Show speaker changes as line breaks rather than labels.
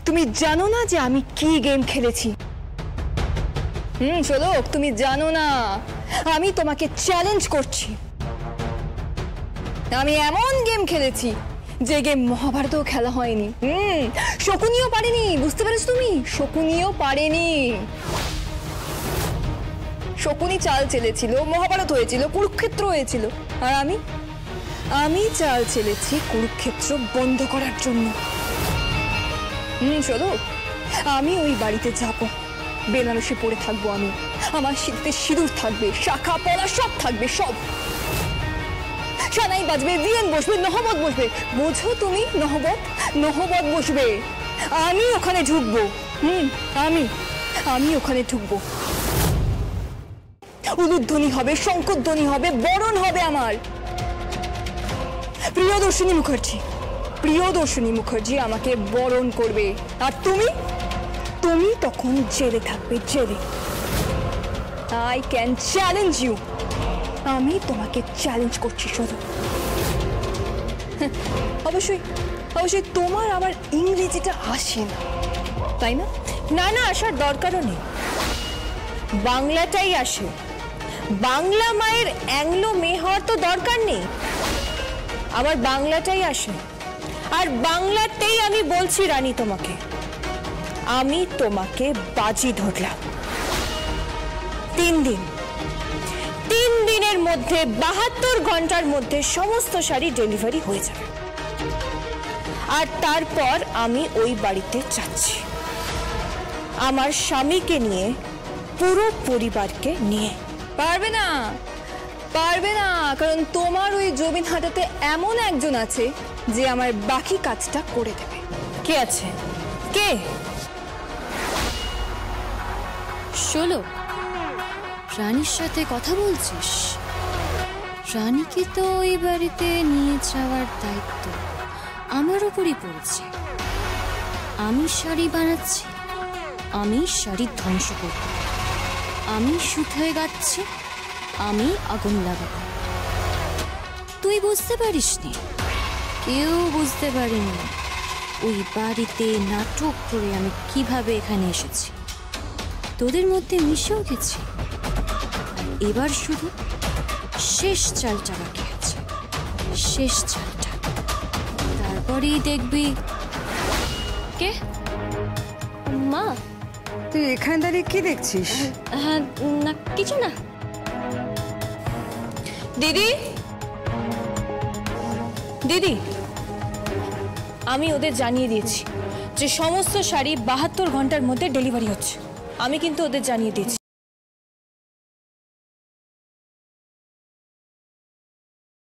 তুমি জানো না যে আমি কি গেম খেলেছি? শোলক, তুমি জানো না আমি তোমাকে চ্যালেঞ্জ করছি। আমি এমন গেম খেলেছি যে গেম মহাভারতেও খেলা হয়নি। শকুনিও পারেনি, বুঝতে পেরেছো তুমি? শকুনিও পারেনি। শকুনি চাল চেলেছিল, মহাভারত হয়েছিল, কুরুক্ষেত্র হয়েছিল, আর আমি চাল চেলেছি কুরুক্ষেত্র বন্ধ করার জন্য। শোলক, আমি ওই বাড়িতে যাব, বেনারসি পরে থাকবো আমি, আমার শীতে সিঁদুর থাকবে, শাখা পলা সব থাকবে, সব। সানাই বাজবে, ভিয়েন বসবে, নহবত বসবে, বোঝো তুমি? নহবত বসবে, আমি ওখানে ঢুকবো। আমি ওখানে ঢুকবো। উলুধ্বনি হবে, শঙ্খধ্বনি হবে, বরণ হবে আমার। প্রিয়দর্শিনী মুখার্জি আমাকে বরণ করবে, আর তুমি তখন জেলে থাকবে, জেলে। I can challenge you. আমি তোমাকে চ্যালেঞ্জ করছি শুধু। অবশ্যই তোমার আবার ইংরেজিটা আসে না, তাই না?
না না, আসার দরকারও নেই, বাংলাটাই আসে। বাংলা মায়ের অ্যাংলো মেয়ে হওয়ার তো দরকার নেই, আমার বাংলাটাই আসে। আর বাংলাতেই আমি বলছি রানী তোমাকে, আমি তোমাকে বাজি ধরলাম। 3 দিনের মধ্যে 72 ঘন্টার মধ্যে সমস্ত শাড়ি ডেলিভারি হয়ে যাবে। আর তারপর আমি ওই বাড়িতে যাচ্ছি আমার স্বামীকে নিয়ে, পুরো পরিবারকে নিয়ে।
পারবে না, কারণ তোমার ওই জমিন হাটাতে এমন একজন আছে যে আমার বাকি কাজটা করে দেবে।
কে আছে? কে?
শোলক, রানীর সাথে কথা বলছিস? রানীকে তো ওই বাড়িতে নিয়ে যাওয়ার দায়িত্ব আমার উপরই পড়েছে। আমি শাড়ি বানাচ্ছি, আমি শাড়ি ধ্বংস করব, আমি সুতোয় গাচ্ছি, আমি আগুন লাগাবো। তুই বুঝতে পারিসনি, কেউ বুঝতে পারেনি ওই বাড়িতে নাটক করে আমি কিভাবে এখানে এসেছি, তোদের মধ্যে মিশেও গেছি। এবার শুধু শেষ চালটা বাকি আছে, শেষ চালটা, তারপরেই দেখবি। কে? মা,
তুই এখানে দাঁড়িয়ে কি দেখছিস?
হ্যাঁ, না কিছু না।
দিদি, আমি ওদের জানিয়ে দিয়েছি যে সমস্ত শাড়ি 72 ঘন্টার মধ্যে ডেলিভারি হচ্ছে। আমি কিন্তু ওদের জানিয়ে দিয়েছি।